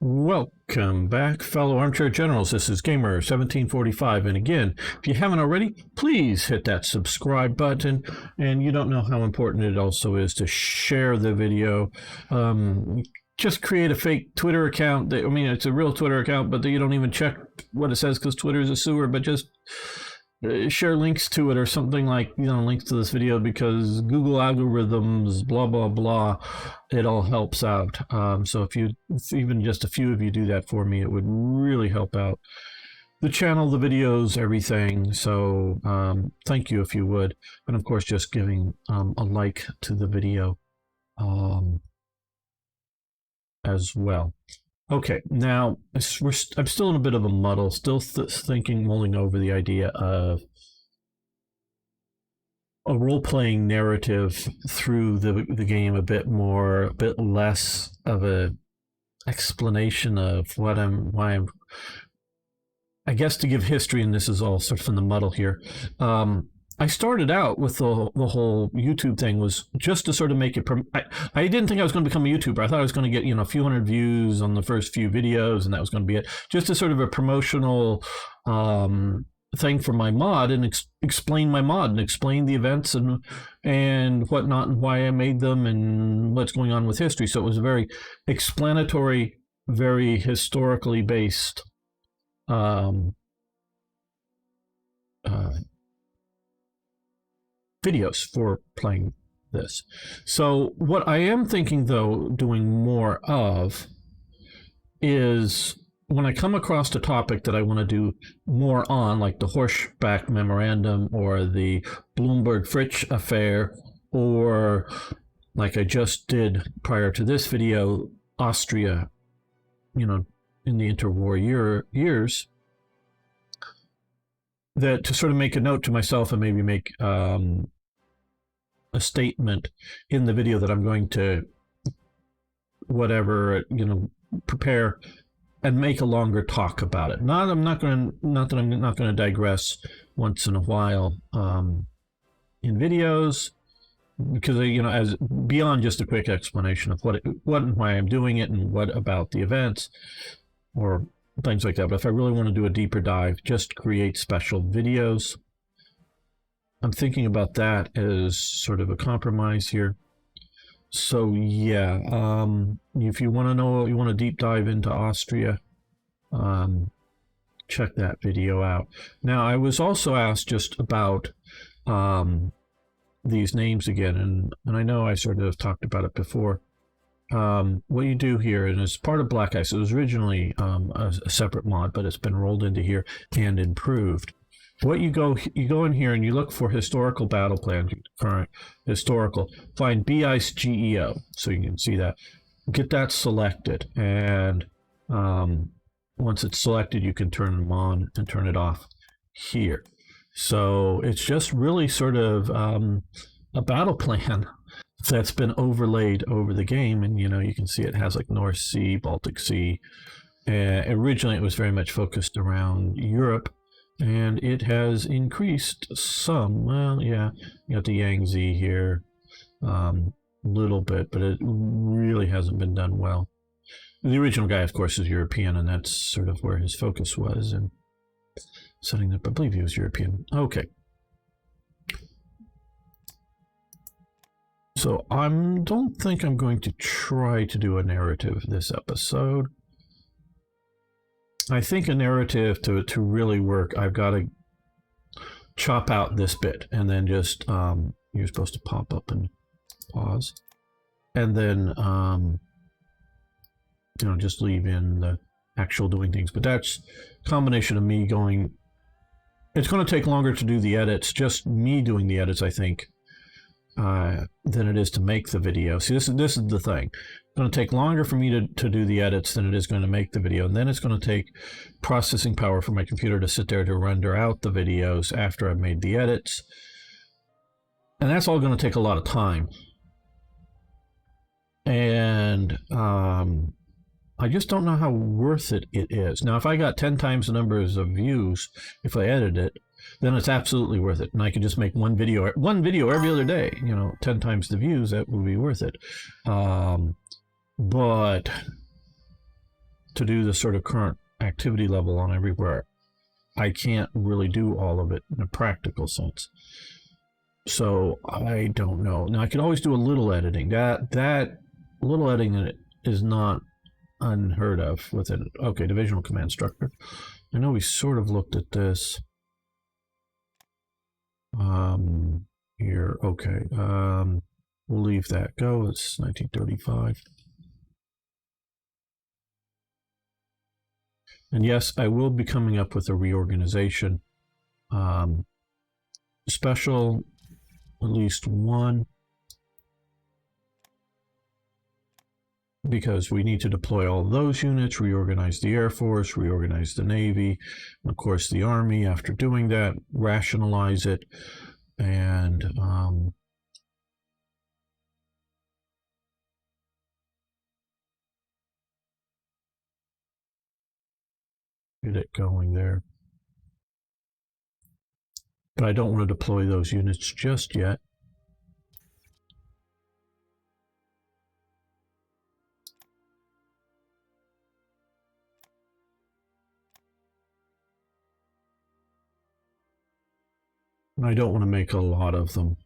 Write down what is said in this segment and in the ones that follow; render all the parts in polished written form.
Welcome back, fellow armchair generals. This is Gamer 1745, and again, if you haven't already, please hit that subscribe button. And you don't know how important it also is to share the video. Just create a fake Twitter account. I mean, it's a real Twitter account, but you don't even check what it says because Twitter is a sewer. But just share links to it or something like, links to this video, because Google algorithms, blah, blah, blah, it all helps out. So if even just a few of you do that for me, it would really help out the channel, the videos, everything. So thank you if you would. And of course, just giving a like to the video as well. Okay, now I'm still in a bit of a muddle, still mulling over the idea of a role-playing narrative through the game, a bit less of a explanation of why I'm. I guess to give history, and this is all sort of in the muddle here. I started out with the whole YouTube thing was just to sort of make it. I didn't think I was going to become a YouTuber. I thought I was going to get a few hundred views on the first few videos, and that was going to be it. Just as sort of a promotional thing for my mod, and explain my mod and explain the events and whatnot, and why I made them and what's going on with history. So it was a very explanatory, very historically based videos for playing this. So what I am thinking, though, doing more of is when I come across a topic that I want to do more on, like the Horseback Memorandum or the Bloomberg-Fritsch affair, or like I just did prior to this video, Austria, in the interwar years, that to sort of make a note to myself and maybe make a statement in the video that I'm going to prepare and make a longer talk about it. Not that I'm not going to digress once in a while in videos, because as beyond just a quick explanation of what and why I'm doing it and what about the events or things like that. But if I really want to do a deeper dive, just create special videos. I'm thinking about that as sort of a compromise here. So yeah, if you want to know, you want to deep dive into Austria, check that video out. Now, I was also asked just about these names again, and I know I sort of talked about it before. What you do here, and it's part of Black Ice. It was originally a separate mod, but it's been rolled into here and improved. What you go in here and you look for historical battle plan, current historical, find BICE GEO, so you can see that. Get that selected, and once it's selected, you can turn them on and turn it off here. So it's just really sort of a battle plan that's been overlaid over the game, and you can see it has like North Sea, Baltic Sea. Originally, it was very much focused around Europe, and it has increased some. Well, yeah, you got the Yangtze here, a little bit, but it really hasn't been done well. The original guy, of course, is European, and that's sort of where his focus was, and setting up, I believe he was European. Okay. So I don't think I'm going to try to do a narrative this episode. I think a narrative to really work, I've got to chop out this bit, and then just you're supposed to pop up and pause, and then just leave in the actual doing things. But that's a combination of me going. It's going to take longer to do the edits, just me doing the edits, I think, than it is to make the video. See, this is the thing. It's going to take longer for me to do the edits than it is going to make the video. And then it's going to take processing power for my computer to sit there to render out the videos after I've made the edits. And that's all going to take a lot of time. And I just don't know how worth it is. Now, if I got 10 times the numbers of views, if I edit it, then it's absolutely worth it. And I could just make one video every other day, 10 times the views, that would be worth it. But to do the sort of current activity level on everywhere, I can't really do all of it in a practical sense. So I don't know. Now I can always do a little editing. That little editing is not unheard of within. Okay, divisional command structure. I know we sort of looked at this. Here, okay. We'll leave that go. It's 1935. And yes, I will be coming up with a reorganization. Special, at least one, because we need to deploy all those units, reorganize the Air Force, reorganize the Navy, and of course the Army. After doing that, rationalize it, and get it going there. But I don't want to deploy those units just yet. And I don't want to make a lot of them.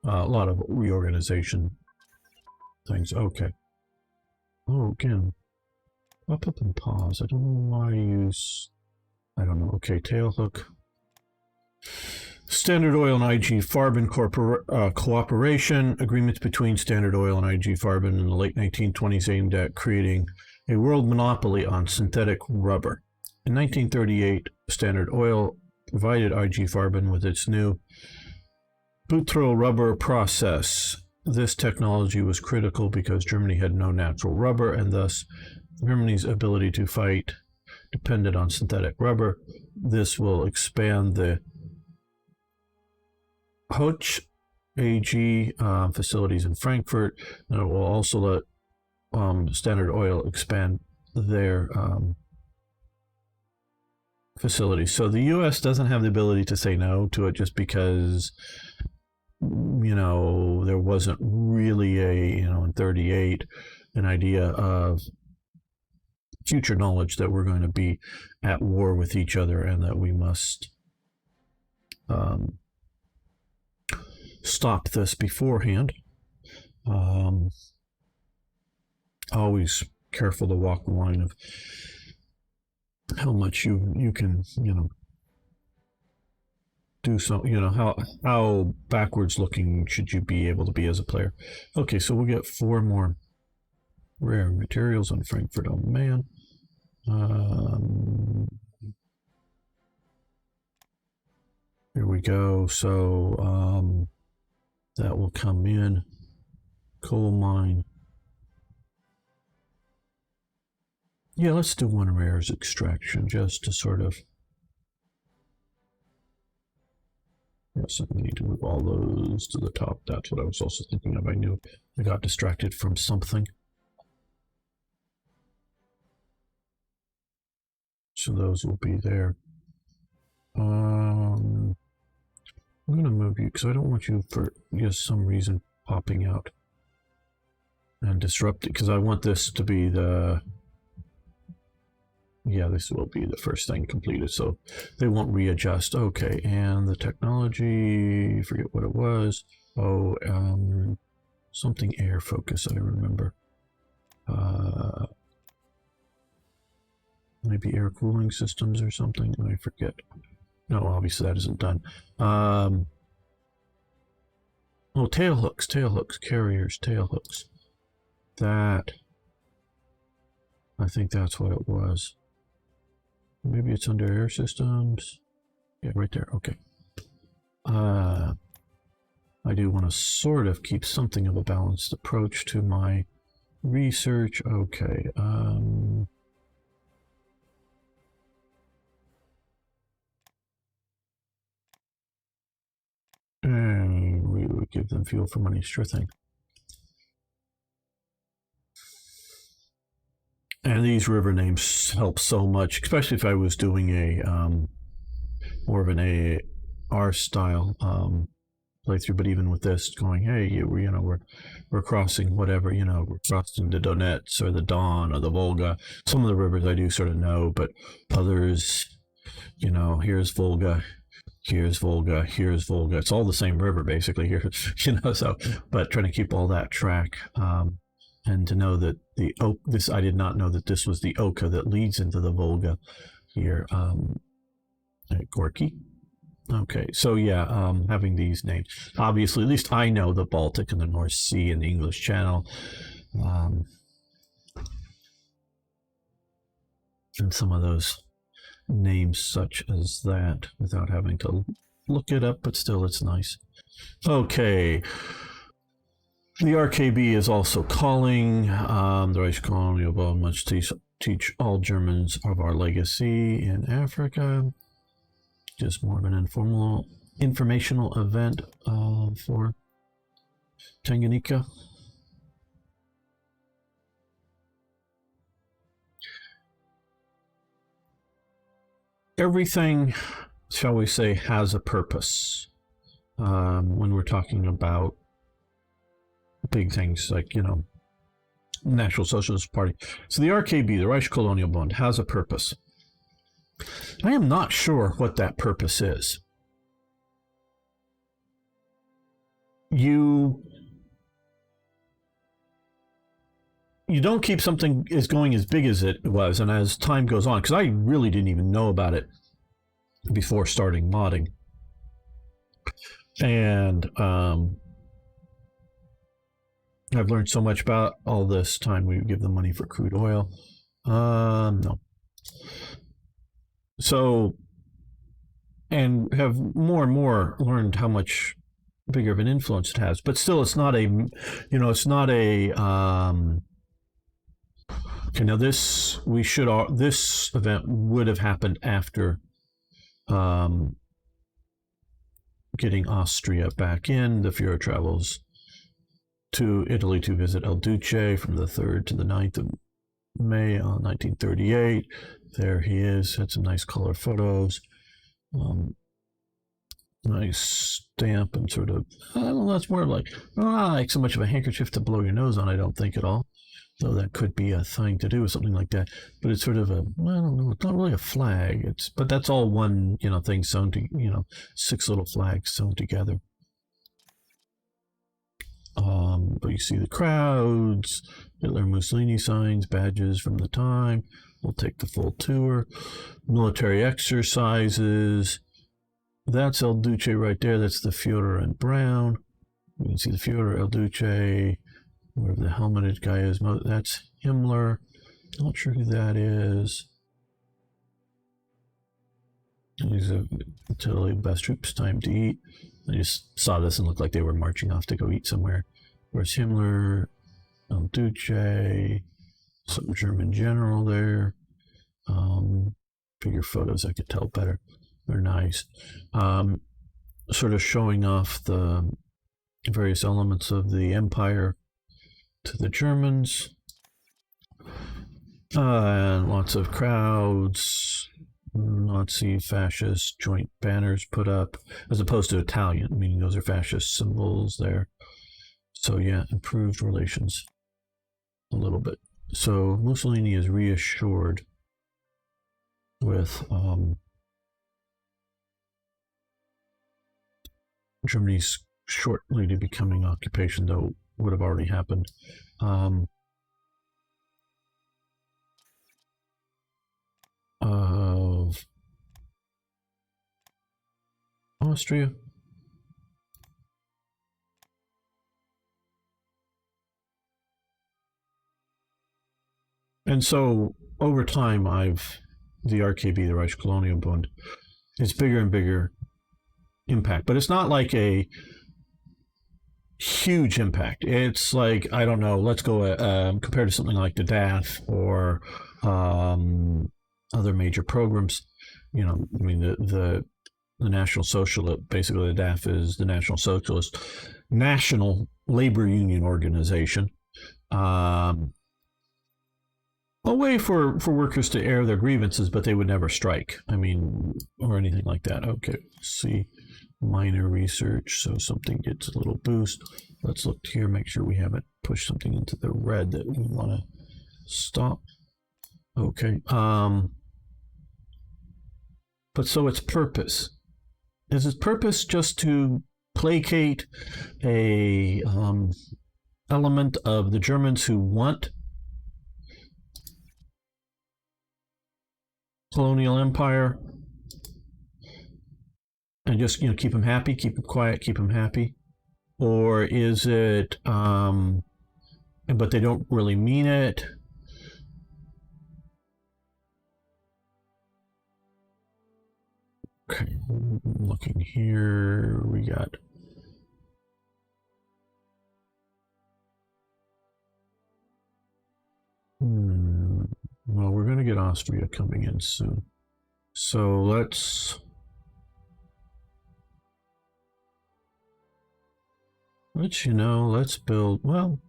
A lot of reorganization things. Okay. Oh, again. Pop up and pause. I don't know why I use... I don't know. Okay, tail hook. Standard Oil and IG Farben cooperation. Agreements between Standard Oil and IG Farben in the late 1920s aimed at creating a world monopoly on synthetic rubber. In 1938, Standard Oil provided IG Farben with its new Butro rubber process. This technology was critical because Germany had no natural rubber, and thus Germany's ability to fight depended on synthetic rubber. This will expand the Hoch AG facilities in Frankfurt, and it will also let Standard Oil expand their facilities. So the U.S. doesn't have the ability to say no to it just because, you know, there wasn't really in 38, an idea of future knowledge that we're going to be at war with each other and that we must stop this beforehand. Always careful to walk the line of how much you can, do so, how backwards looking should you be able to be as a player. Okay, so we'll get 4 more rare materials on Frankfurt on Man. Here we go. So that will come in. Coal mine. Yeah, let's do 1 rares extraction just to sort of. Yes, I need to move all those to the top. That's what I was also thinking of. I knew I got distracted from something. So those will be there. I'm going to move you because I don't want you for just some reason popping out and disrupting, because I want this to be the... Yeah, this will be the first thing completed, so they won't readjust. Okay, and the technology, forget what it was. Oh, something air focus, I remember. Maybe air cooling systems or something, I forget. No, obviously that isn't done. Oh, tail hooks, carriers, tail hooks. That, I think that's what it was. Maybe it's under air systems. Yeah, right there. Okay. I do want to sort of keep something of a balanced approach to my research. Okay. And we would give them fuel for money, sure thing. And these river names help so much, especially if I was doing a more of an our style playthrough, but even with this, going, hey, we're crossing whatever, we're crossing the Donets or the Don or the Volga. Some of the rivers I do sort of know, but others, here's Volga. Here's Volga, here's Volga. It's all the same river basically here, so, but trying to keep all that track. And to know that I did not know that this was the Oka that leads into the Volga here. Gorky. Okay, so yeah, having these names. Obviously, at least I know the Baltic and the North Sea and the English Channel. And some of those names such as that without having to look it up, but still it's nice. Okay. The RKB is also calling. The Reich Colonial Bond must teach all Germans of our legacy in Africa. Just more of an informational event for Tanganyika. Everything, shall we say, has a purpose when we're talking about big things like, National Socialist Party. So the RKB, the Reich Colonial Bund, has a purpose. I am not sure what that purpose is. You don't keep something as going as big as it was, and as time goes on, because I really didn't even know about it before starting modding. And I've learned so much about all this time we give them money for crude oil. No. So, and have more and more learned how much bigger of an influence it has. But still, it's not a, it's not a, okay, now this event would have happened after getting Austria back in. The Führer travels to Italy to visit El Duce from the 3rd to the 9th of May 1938. There he is. Had some nice color photos. Nice stamp and sort of, I don't know, that's more like, not like so much of a handkerchief to blow your nose on, I don't think at all. Though that could be a thing to do with something like that. But it's sort of I don't know, it's not really a flag. But that's all one, thing sewn to, 6 little flags sewn together. But you see the crowds, Hitler Mussolini signs, badges from the time. We'll take the full tour. Military exercises. That's El Duce right there. That's the Führer in brown. You can see the Führer, El Duce, wherever the helmeted guy is. That's Himmler. Not sure who that is. These are totally best troops, time to eat. I just saw this and looked like they were marching off to go eat somewhere. Where's Himmler? El Duce. Some German general there. Bigger photos, I could tell better. They're nice. Sort of showing off the various elements of the empire to the Germans. And lots of crowds. Nazi fascist joint banners put up, as opposed to Italian, meaning those are fascist symbols there. So yeah, improved relations a little bit. So Mussolini is reassured with Germany's shortly to becoming occupation, though would have already happened. Of Austria. And so over time, the RKB, the Reich Colonial Bund, it's bigger and bigger impact, but it's not like a huge impact. It's like, I don't know, let's go compared to something like the DAF or other major programs. The National Socialist, basically the DAF is the National Socialist National Labor Union Organization. A way for workers to air their grievances, but they would never strike. Or anything like that. Okay, let's see. minor research, so something gets a little boost. Let's look here, make sure we haven't pushed something into the red that we want to stop. Okay. But so its purpose. Is its purpose just to placate a element of the Germans who want colonial empire and just keep them happy, keep them quiet, keep them happy? Or is it but they don't really mean it? Okay, looking here, we got well, we're going to get Austria coming in soon. So let's build, well,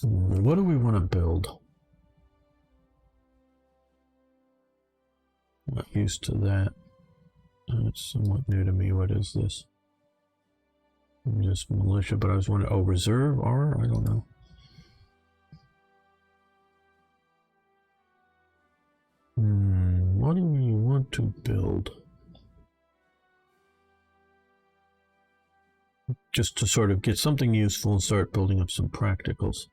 what do we want to build? Not used to that. It's somewhat new to me. What is this? Just militia, but I was wondering, oh, reserve R? I don't know. What do we want to build? Just to sort of get something useful and start building up some practicals.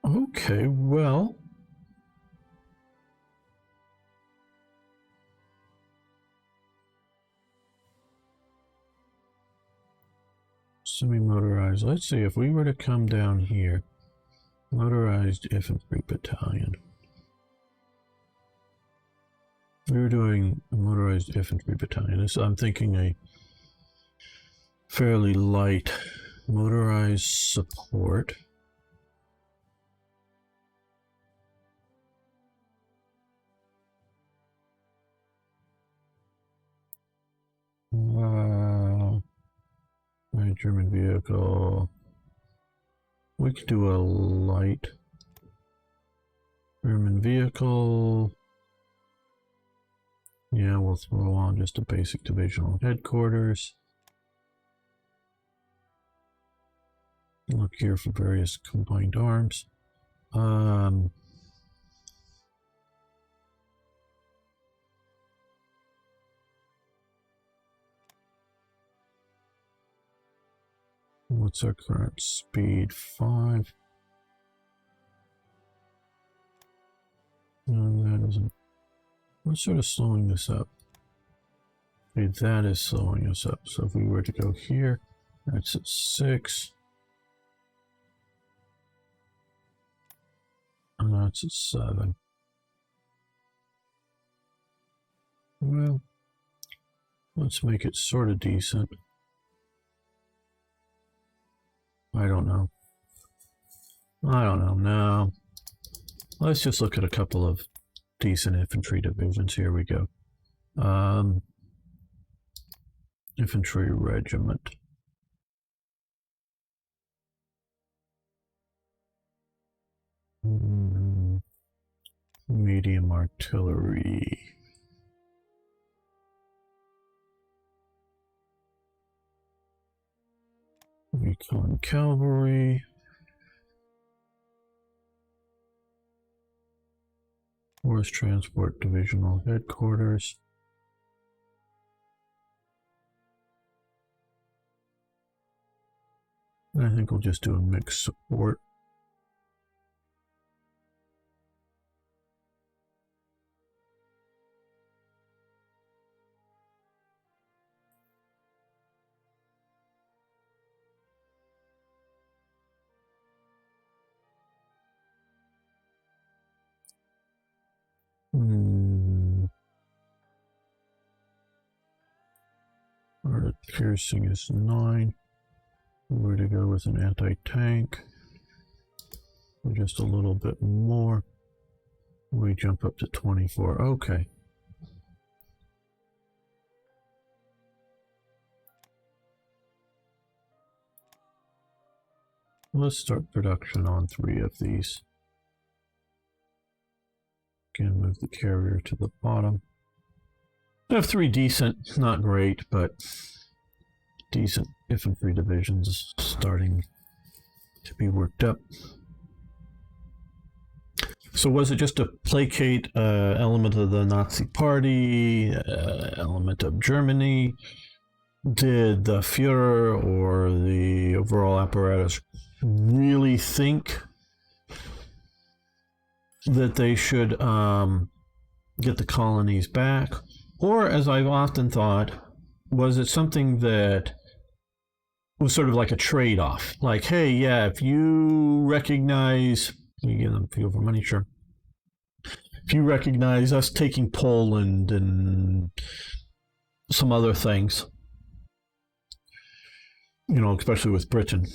Okay, well, semi-motorized. Let's see, if we were to come down here, Motorized Infantry Battalion. We were doing a Motorized Infantry Battalion. This, I'm thinking a fairly light motorized support. German vehicle. We could do a light German vehicle. Yeah, we'll throw on just a basic divisional headquarters. Look here for various combined arms. What's our current speed? 5. No, that isn't. What's sort of slowing this up? Okay, that is slowing us up. So if we were to go here, that's at 6. And that's at 7. Well, let's make it sort of decent. I don't know. No. Let's just look at a couple of decent infantry divisions. Here we go. Infantry regiment. Medium artillery. Recon cavalry. Force transport divisional headquarters. I think we'll just do a mixed support. Our piercing is 9. We're to go with an anti-tank. Just a little bit more. We jump up to 24. Okay. let's start production on 3 of these. Again, move the carrier to the bottom. I have 3 decent, not great, but decent infantry divisions starting to be worked up. So was it just to placate element of the Nazi Party, element of Germany? Did the Führer or the overall apparatus really think that they should get the colonies back? Or, as I've often thought, was it something that was sort of like a trade-off? Like, hey, yeah, if you recognize, you give them fuel for money, sure. If you recognize us taking Poland and some other things, you know, especially with Britain,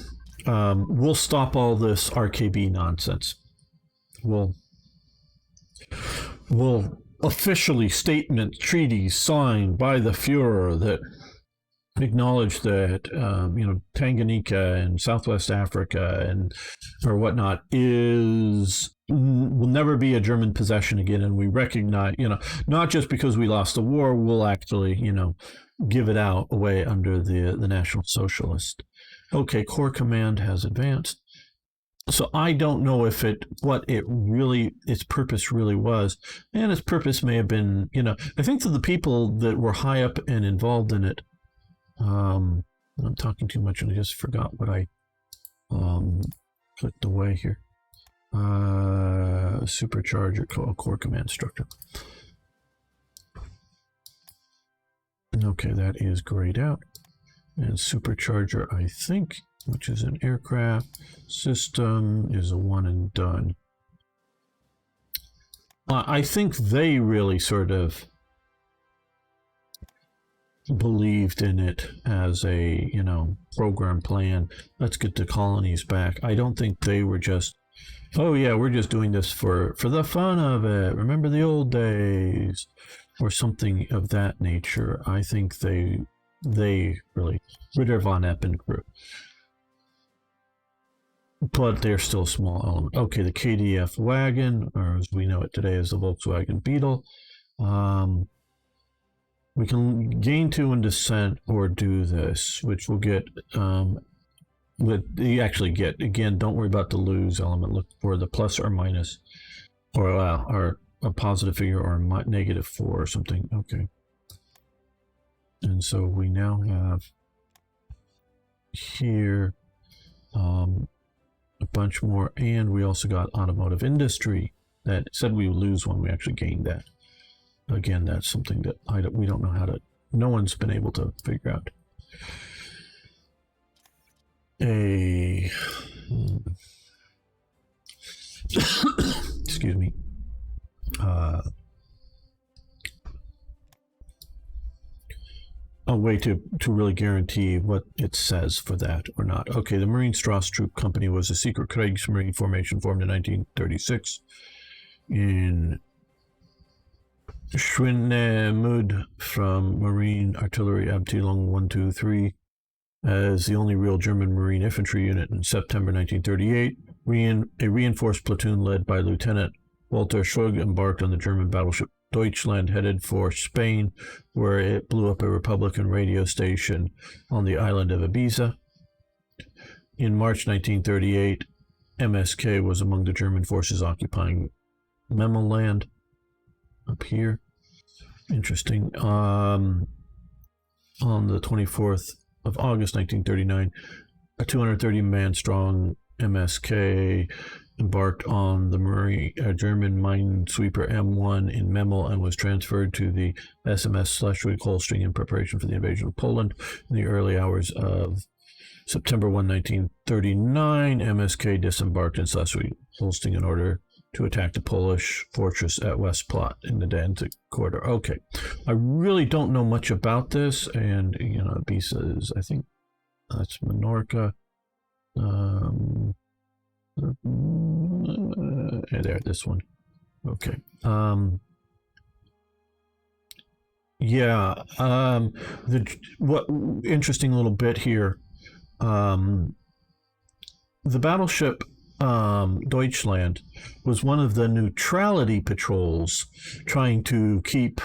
we'll stop all this RKB nonsense. We'll officially statement treaties signed by the Führer that acknowledge that Tanganyika and Southwest Africa and or whatnot will never be a German possession again, and we recognize, not just because we lost the war, we'll actually give it away under the National Socialist. Okay, Corps Command has advanced. So I don't know if its purpose really was, and its purpose may have been, I think that the people that were high up and involved in it, I'm talking too much and I just forgot what I clicked away here. Supercharger Corps Command Structure. Okay, that is grayed out. And Supercharger, I think, which is an aircraft system, is a one and done. I think they really sort of believed in it as a, program plan. Let's get the colonies back. I don't think they were just, oh yeah, we're just doing this for the fun of it. Remember the old days, or something of that nature. I think they really, Ritter von Eppen crew. But they're still a small element. Okay, the KDF wagon, or as we know it today as the Volkswagen Beetle. We can gain 2 in descent or do this, which we'll get. You actually get, again, don't worry about the lose element. Look for the plus or minus, or a positive figure or a -4 or something. Okay. And so we now have here a bunch more, and we also got automotive industry. That said we would lose one, we actually gained that. Again, that's something that we don't know how to, no one's been able to figure out. Excuse me. A way to really guarantee what it says for that or not. Okay, the Marine Strauss Troop Company was a secret Kriegsmarine formation formed in 1936 in Schwinnemud from Marine Artillery Abteilung 123 as the only real German Marine infantry unit in September 1938. A reinforced platoon led by Lieutenant Walter Schug embarked on the German battleship Deutschland, headed for Spain, where it blew up a Republican radio station on the island of Ibiza. In March 1938, MSK was among the German forces occupying Memeland up here. Interesting. On the 24th of August 1939, a 230-man strong MSK embarked on the German minesweeper M1 in Memel and was transferred to the SMS Schleswig-Holstein in preparation for the invasion of Poland. In the early hours of September 1, 1939, MSK disembarked in Schleswig-Holstein in order to attack the Polish fortress at Westplot in the Danzig corridor. Okay, I really don't know much about this, and Ibiza is, I think that's Menorca. There, this one. Okay. What interesting little bit here. the battleship Deutschland was one of the neutrality patrols trying to keep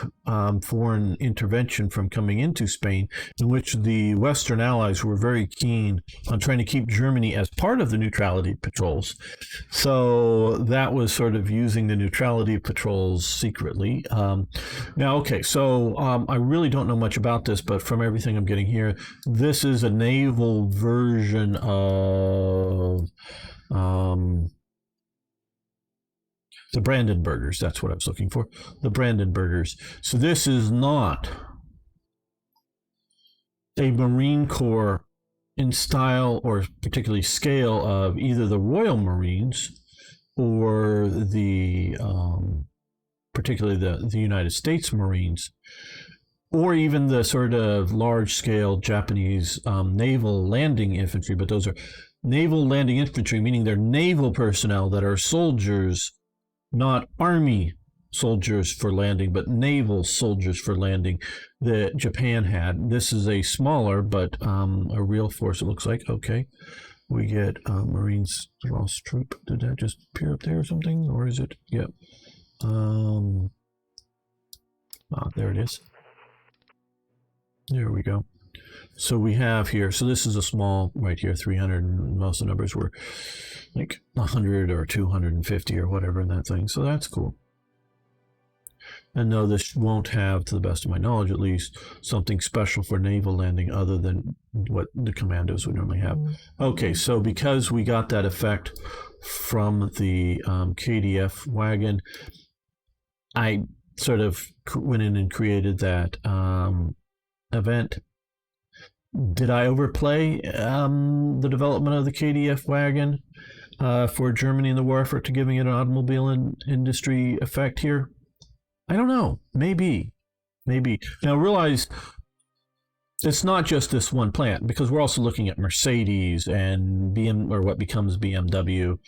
foreign intervention from coming into Spain, in which the Western Allies were very keen on trying to keep Germany as part of the neutrality patrols. So that was sort of using the neutrality patrols secretly. Now, okay, so I really don't know much about this, but from everything I'm getting here, this is a naval version of the Brandenburgers. That's what I was looking for. The Brandenburgers. So this is not a Marine Corps in style or particularly scale of either the Royal Marines or the particularly the United States Marines, or even the sort of large-scale Japanese naval landing infantry, but those are naval landing infantry, meaning they're naval personnel that are soldiers, not army soldiers for landing, but naval soldiers for landing that Japan had. This is a smaller, but a real force, it looks like. Okay, we get Marines lost troop. Did that just appear up there or something? Or is it? Yep. There it is. There we go. So we have here, so this is a small, right here, 300, and most of the numbers were like 100 or 250 or whatever in that thing. So that's cool. And no, this won't have, to the best of my knowledge at least, something special for naval landing other than what the commandos would normally have. Okay, so because we got that effect from the KDF wagon, I sort of went in and created that event. Did I overplay the development of the KDF wagon for Germany in the war effort to giving it an automobile industry effect here? I don't know. Maybe. Now realize it's not just this one plant, because we're also looking at Mercedes and or what becomes BMW.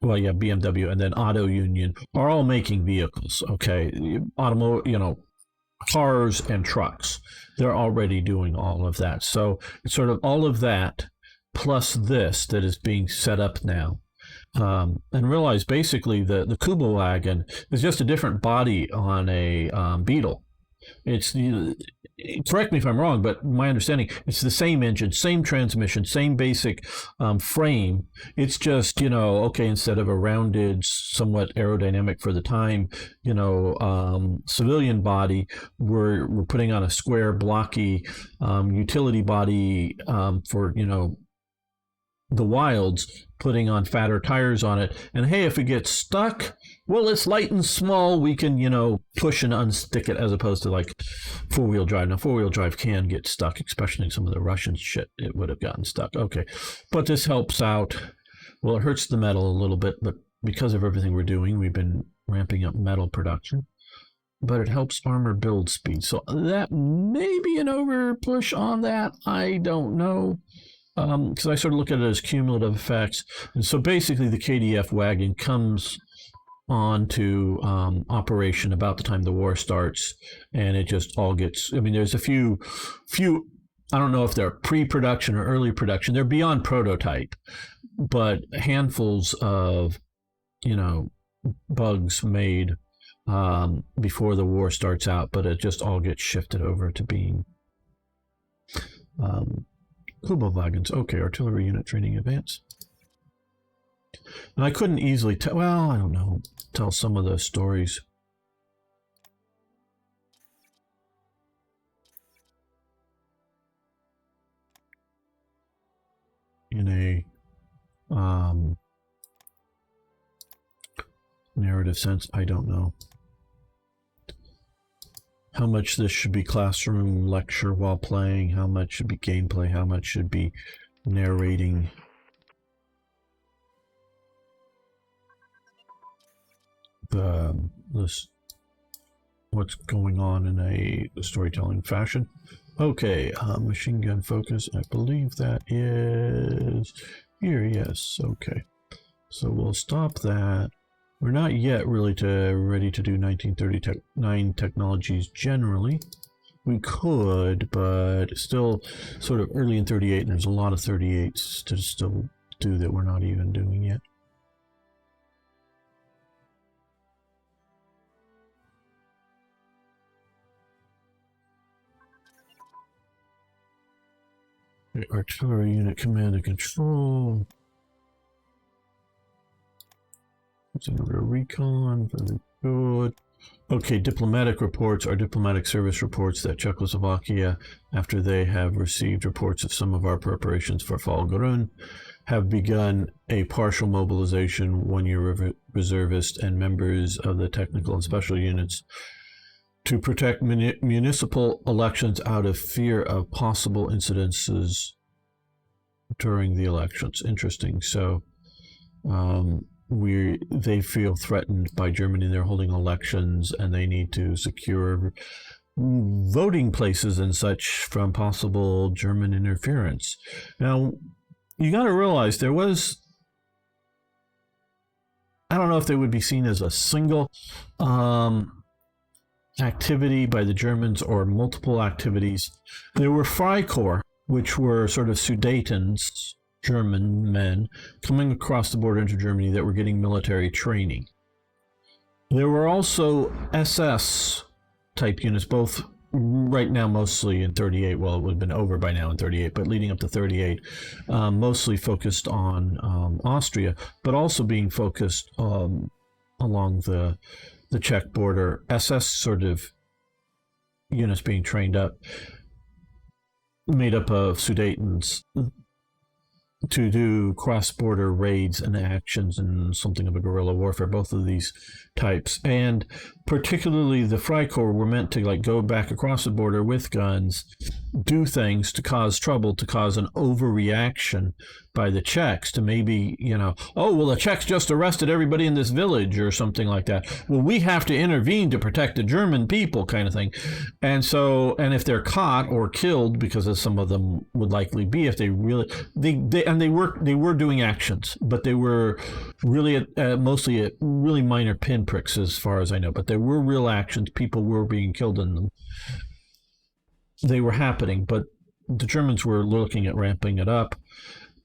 BMW and then Auto Union are all making vehicles. Okay, cars and trucks. They're already doing all of that. So it's sort of all of that plus this that is being set up now. And realize basically the Kubo wagon is just a different body on a Beetle. It's, correct me if I'm wrong, but my understanding, it's the same engine, same transmission, same basic frame. It's just, okay, instead of a rounded, somewhat aerodynamic for the time, civilian body, we're putting on a square, blocky utility body for, the wilds, putting on fatter tires on it. And hey, if it gets stuck, well, it's light and small. We can, push and unstick it, as opposed to like four-wheel drive. Now, four-wheel drive can get stuck, especially in some of the Russian shit. It would have gotten stuck. Okay. But this helps out. Well, it hurts the metal a little bit, but because of everything we're doing, we've been ramping up metal production. But it helps armor build speed. So that may be an over push on that. I don't know. Because I sort of look at it as cumulative effects. And so basically the KDF wagon comes on to operation about the time the war starts, and it just all gets, there's a few, I don't know if they're pre-production or early production, they're beyond prototype, but handfuls of, bugs made before the war starts out, but it just all gets shifted over to being Kubo wagons. Okay, artillery unit training advance. And I couldn't easily tell, I don't know, tell some of those stories. In a narrative sense, I don't know. How much this should be classroom lecture while playing, how much should be gameplay, how much should be narrating. What's going on in a storytelling fashion. Okay, machine gun focus. I believe that is here. Yes. Okay. So we'll stop that. We're not yet really ready to do 1939 technologies generally. We could, but still sort of early in 38, and there's a lot of 38s to still do that we're not even doing yet. Artillery unit command and control. It's another recon. Very good. Okay, diplomatic reports are diplomatic service reports that Czechoslovakia, after they have received reports of some of our preparations for Falgarun, have begun a partial mobilization, one-year reservists and members of the technical and special units to protect municipal elections out of fear of possible incidences during the elections. Interesting. So they feel threatened by Germany. They're holding elections and they need to secure voting places and such from possible German interference. Now, you got to realize there was, I don't know if they would be seen as a single activity by the Germans or multiple activities. There were Freikorps, which were sort of Sudetens, German men, coming across the border into Germany that were getting military training. There were also SS type units, both right now mostly in 38. Well, it would have been over by now in 38, but leading up to 38, mostly focused on Austria, but also being focused along the Czech border. SS sort of units being trained up, made up of Sudetens, to do cross-border raids and actions and something of a guerrilla warfare, both of these types. And particularly the Freikorps were meant to like go back across the border with guns, do things to cause trouble, to cause an overreaction by the Czechs to maybe, oh, well, the Czechs just arrested everybody in this village or something like that. Well, we have to intervene to protect the German people kind of thing. And so, and if they're caught or killed, because as some of them would likely be if they really, they were doing actions, but they were really mostly at really minor pinpricks as far as I know, but there were real actions. People were being killed in them. They were happening, but the Germans were looking at ramping it up.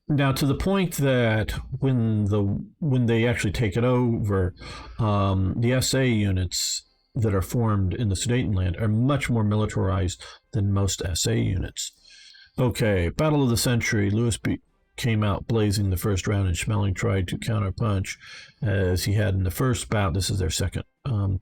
Now, to the point that when they actually take it over, the SA units that are formed in the Sudetenland are much more militarized than most SA units. Okay, Battle of the Century. Lewis came out blazing the first round, and Schmeling tried to counterpunch as he had in the first bout. This is their second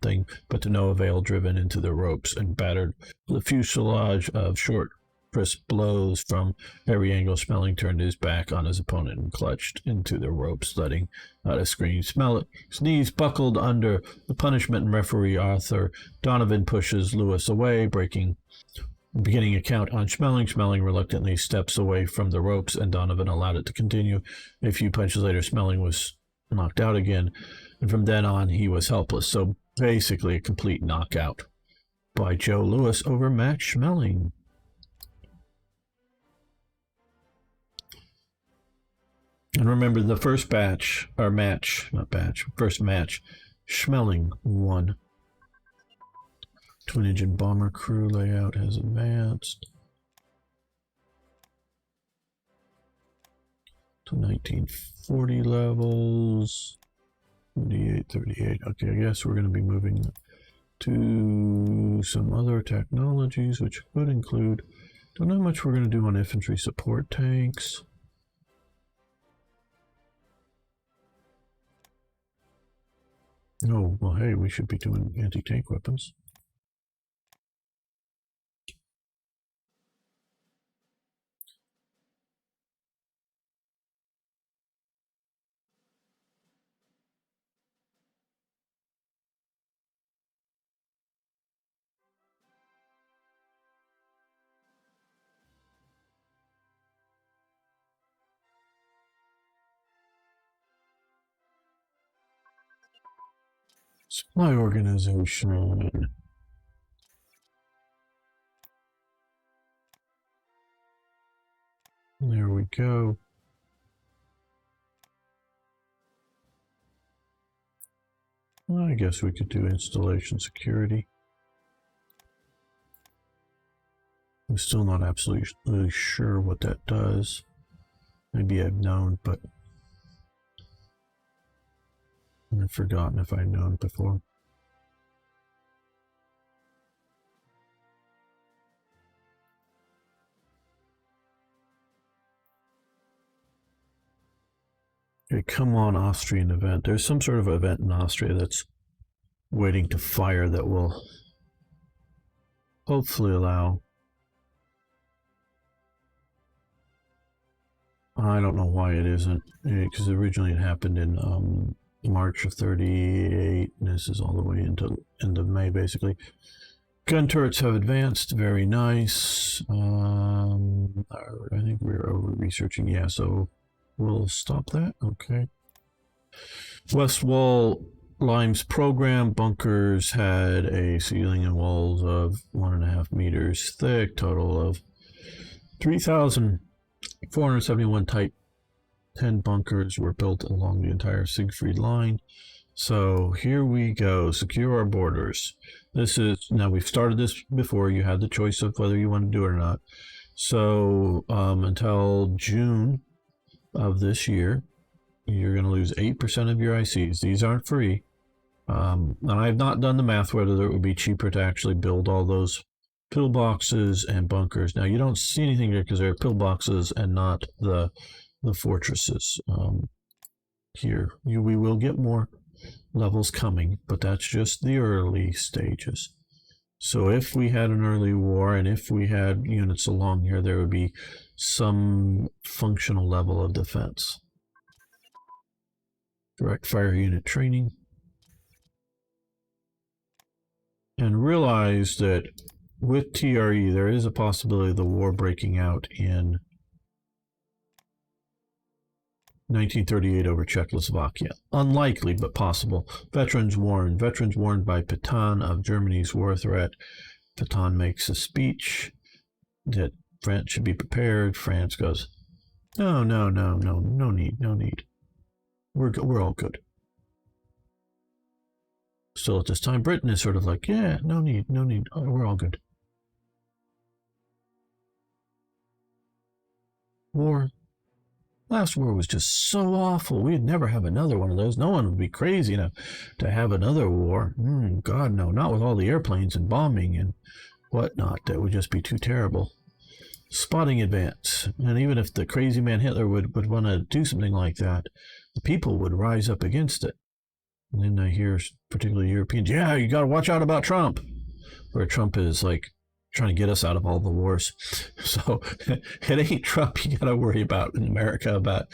thing, but to no avail, driven into the ropes and battered the fuselage of short, crisp blows from every angle. Schmeling turned his back on his opponent and clutched into the ropes, letting out a scream. His knees buckled under the punishment, and referee Arthur Donovan pushes Lewis away, beginning a count on Schmeling. Schmeling reluctantly steps away from the ropes, and Donovan allowed it to continue. A few punches later, Schmeling was knocked out again, and from then on, he was helpless. So basically, a complete knockout by Joe Louis over Max Schmeling. And remember, the first match, Schmeling won. Twin-engine bomber crew layout has advanced to 1940 levels. 28, 38. Okay, I guess we're going to be moving to some other technologies, which could include, don't know how much we're going to do on infantry support tanks. Oh, well, hey, we should be doing anti-tank weapons. Supply organization. There we go. Well, I guess we could do installation security. I'm still not absolutely sure what that does. Maybe I've known, but I've forgotten if I've known before. Okay, come on, Austrian event. There's some sort of event in Austria that's waiting to fire that will hopefully allow. I don't know why it isn't, because originally it happened in March of 38, and this is all the way into end of May, basically. Gun turrets have advanced, very nice. I think we're over-researching, yeah, so we'll stop that, okay. West Wall Lime's program, bunkers had a ceiling and walls of 1.5 meters thick, total of 3,471 Type 10 bunkers were built along the entire Siegfried line. So here we go, secure our borders. This is, now we've started this before, you had the choice of whether you want to do it or not. So until June of this year, you're going to lose 8% of your ICs. These aren't free. And I've not done the math whether it would be cheaper to actually build all those pillboxes and bunkers. Now you don't see anything here because they're pillboxes and not the fortresses. Here we will get more levels coming, but that's just the early stages. So if we had an early war and if we had units along here, there would be some functional level of defense. Direct fire unit training. And realize that with TRE, there is a possibility of the war breaking out in 1938 over Czechoslovakia. Unlikely, but possible. Veterans warned. Veterans warned by Pétain of Germany's war threat. Pétain makes a speech that France should be prepared. France goes, no need. We're all good. Still at this time, Britain is sort of like, yeah, no need. Oh, we're all good. War. Last war was just so awful. We'd never have another one of those. No one would be crazy enough to have another war. God, no. Not with all the airplanes and bombing and whatnot. That would just be too terrible. Spotting advance. And even if the crazy man Hitler would want to do something like that, the people would rise up against it. And then I hear particularly Europeans, yeah, you got to watch out about Trump. Where Trump is like trying to get us out of all the wars. So it ain't Trump you got to worry about in America, about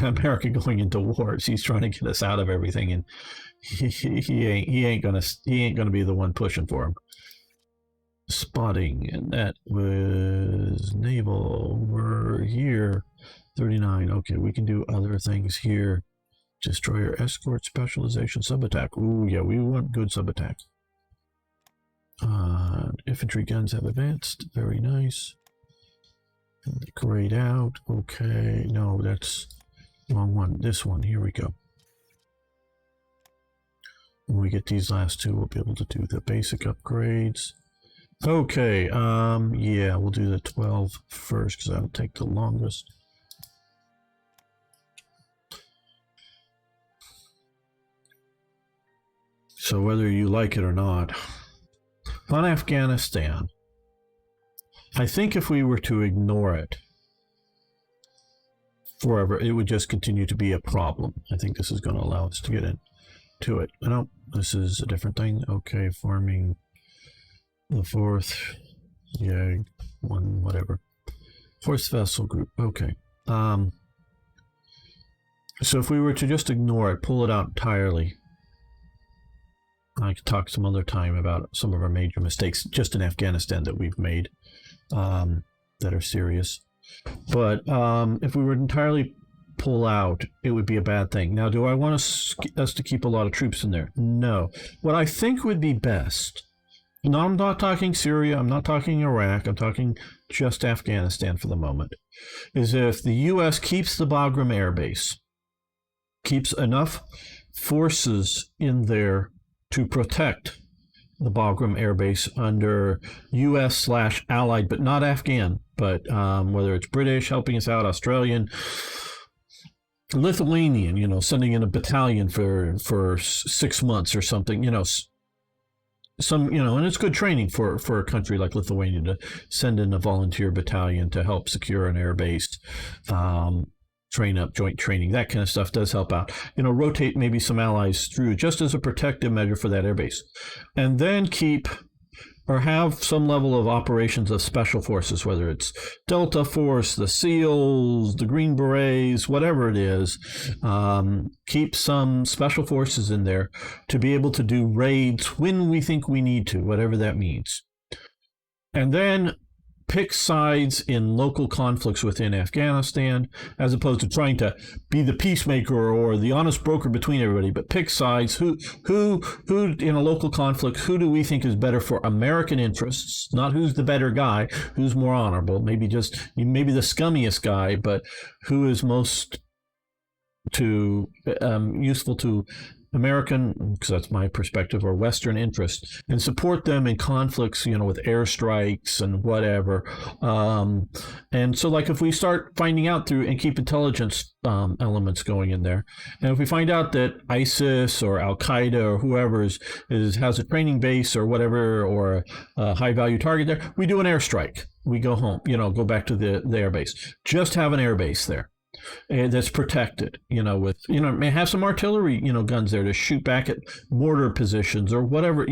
America going into wars. He's trying to get us out of everything, and he ain't gonna be the one pushing for him. Spotting, and that was naval. We're here, 39. Okay, we can do other things here. Destroyer escort specialization sub-attack. Ooh, yeah, we want good sub-attack. Infantry guns have advanced. Very nice. Grayed out. Okay. No, that's wrong one. This one. Here we go. When we get these last two, we'll be able to do the basic upgrades. Okay. Yeah, we'll do the 12 first because that'll take the longest. So whether you like it or not, on Afghanistan, I think if we were to ignore it forever, it would just continue to be a problem. I think this is going to allow us to get into it. No, this is a different thing. Okay, farming the fourth, yeah, one, whatever. Fourth vessel group, okay. So if we were to just ignore it, pull it out entirely, I could talk some other time about some of our major mistakes just in Afghanistan that we've made that are serious. But if we were entirely pull out, it would be a bad thing. Now, do I want us to keep a lot of troops in there? No. What I think would be best, no, I'm not talking Syria, I'm not talking Iraq, I'm talking just Afghanistan for the moment, is if the U.S. keeps the Bagram Air Base, keeps enough forces in there to protect the Bagram Air Base under U.S./Allied, but not Afghan, but whether it's British helping us out, Australian, Lithuanian, sending in a battalion for 6 months or something, and it's good training for a country like Lithuania to send in a volunteer battalion to help secure an air base, train up, joint training, that kind of stuff does help out. Rotate maybe some allies through just as a protective measure for that air base, and then keep or have some level of operations of special forces, whether it's Delta Force, the SEALs, the Green Berets, whatever it is. Keep some special forces in there to be able to do raids when we think we need to, whatever that means. And then pick sides in local conflicts within Afghanistan, as opposed to trying to be the peacemaker or the honest broker between everybody, but pick sides. Who in a local conflict, who do we think is better for American interests? Not who's the better guy, who's more honorable, maybe the scummiest guy, but who is most useful to American, because that's my perspective, or Western interests, and support them in conflicts, with airstrikes and whatever. And so, like, if we start finding out through and keep intelligence elements going in there, and if we find out that ISIS or Al Qaeda or whoever has a training base or whatever, or a high value target there, we do an airstrike. We go home, go back to the air base. Just have an air base there that's protected, with, may have some artillery, guns there to shoot back at mortar positions or whatever,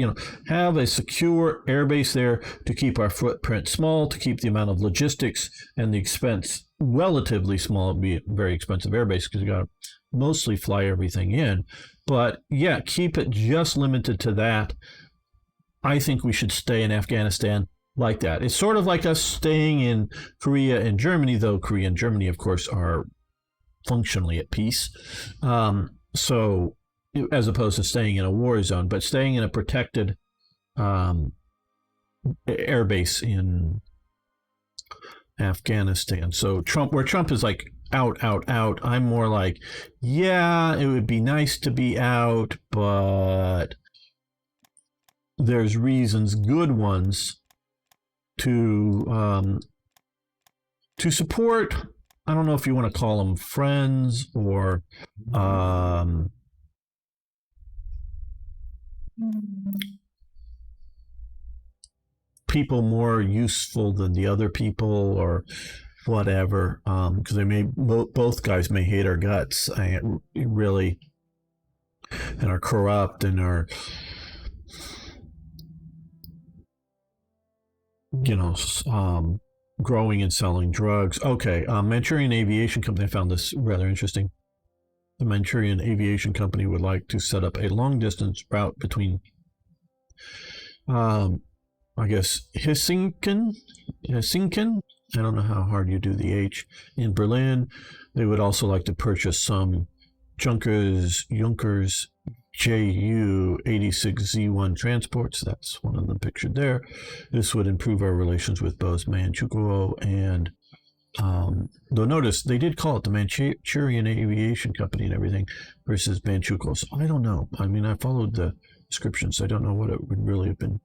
have a secure airbase there to keep our footprint small, to keep the amount of logistics and the expense relatively small. It'd be a very expensive airbase because you got to mostly fly everything in. But yeah, keep it just limited to that. I think we should stay in Afghanistan like that. It's sort of like us staying in Korea and Germany, though Korea and Germany, of course, are functionally at peace. So as opposed to staying in a war zone, but staying in a protected air base in Afghanistan. So where Trump is like out, I'm more like, yeah, it would be nice to be out, but there's reasons, good ones, to support. I don't know if you want to call them friends or people more useful than the other people or whatever, because both guys may hate our guts, really, and are corrupt and are, growing and selling drugs. Okay, Manchurian Aviation Company, I found this rather interesting. The Manchurian Aviation Company would like to set up a long-distance route between, I guess, Helsinki, I don't know how hard you do the H, in Berlin. They would also like to purchase some Junkers Ju-86Z1 transports. That's one of them pictured there. This would improve our relations with both Manchukuo and, though notice they did call it the Manchurian Aviation Company and everything versus Manchukuo. So I don't know. I mean, I followed the descriptions. I don't know what it would really have been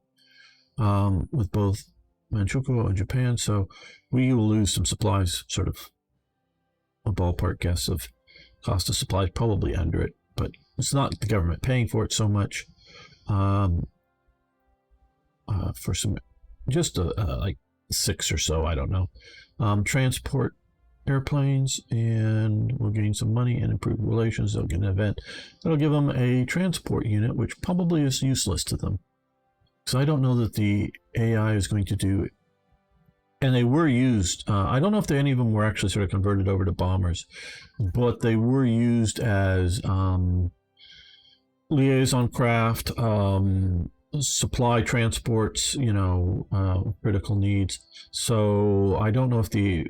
with both Manchukuo and Japan. So we will lose some supplies, sort of a ballpark guess of cost of supplies, probably under it, but it's not the government paying for it so much. For some, just like 6 or so, I don't know, transport airplanes, and we'll gain some money and improve relations. They'll get an event that'll give them a transport unit, which probably is useless to them, because I don't know that the AI is going to do. And they were used. I don't know if any of them were actually sort of converted over to bombers, but they were used as liaison craft, supply transports, critical needs. So I don't know if the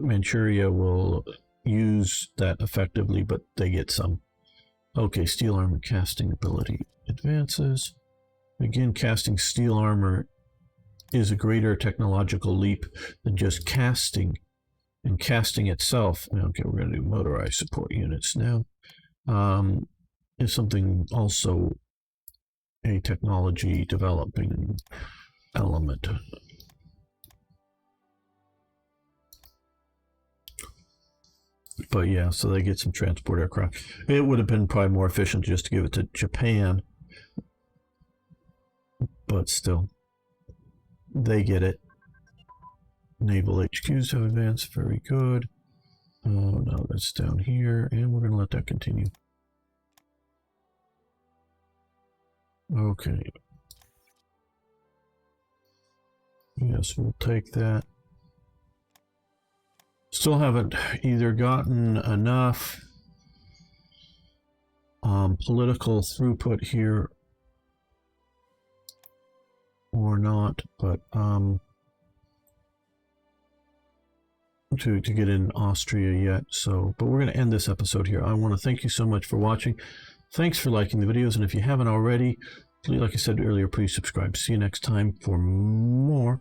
Manchuria will use that effectively, but they get some. Okay, steel armor casting ability advances. Again, casting steel armor is a greater technological leap than just casting. And casting itself, okay, we're going to do motorized support units now, is something also a technology developing element. But yeah, so they get some transport aircraft. It would have been probably more efficient just to give it to Japan, but still, they get it. Naval HQs have advanced, very good. Oh no, that's down here, and we're going to let that continue. Okay. Yes, we'll take that. Still haven't either gotten enough political throughput here or not, but to get in Austria yet. So, but we're going to end this episode here. I want to thank you so much for watching. Thanks for liking the videos, and if you haven't already, like I said earlier, please subscribe. See you next time for more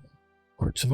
Arts of